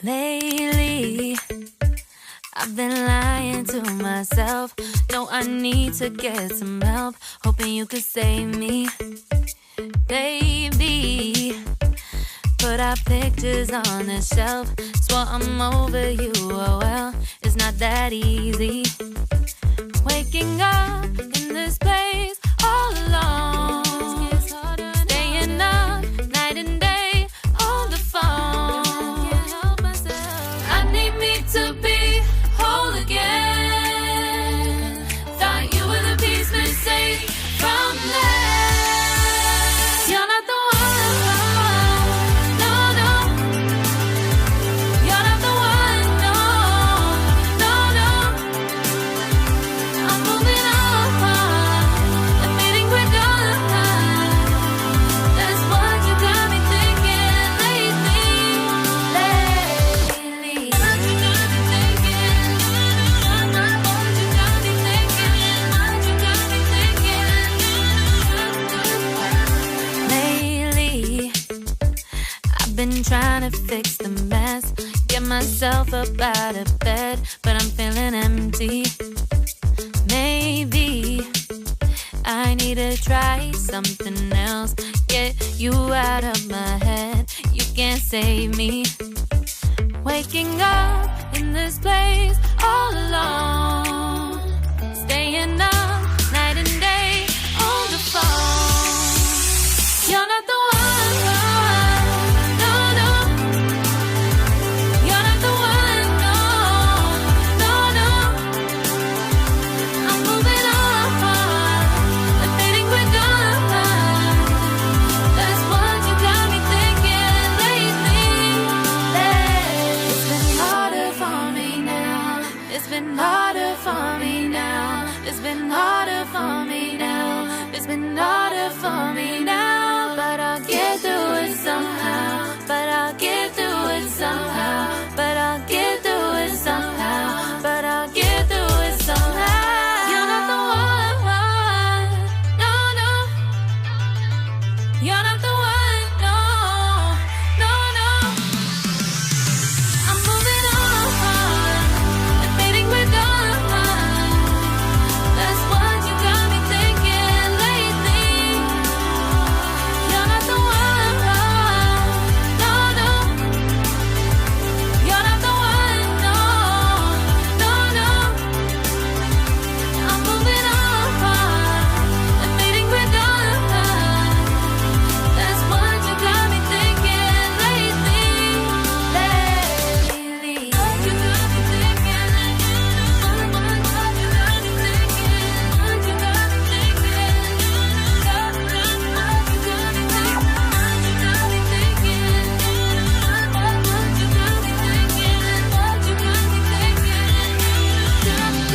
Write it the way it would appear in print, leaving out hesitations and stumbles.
Lately, I've been lying to myself. No, I need to get some help. Hoping you could save me, baby. Put our pictures on the shelf. Swore I'm over you, oh well, it's not that easy. Waking up in this place all alone. Staying up night and day on the phone. I need me to be whole again. Thought you were the piece missing from that. You're not the one, no, no. You're not the one, no, no, no. I'm moving on, admitting we're done. That's what you got me thinking lately. What you got me thinking. What you got me thinking. What you got me thinking. Lately, I've been trying to fix the mess, get myself up out of bed, but I'm feeling empty. Maybe I need to try something else. Get you out of my head, you can't save me. Waking up in this place all alone. Staying up night and day on the phone. You're not the one, no, no. You're not the one, no, no, no. I'm moving on, admitting we're done. That's what you got me thinking lately. It's been harder for me now. It's been harder for me now. It's been harder for me now. It's been harder for me now. But I'll get through it somehow. But I'll get through it somehow.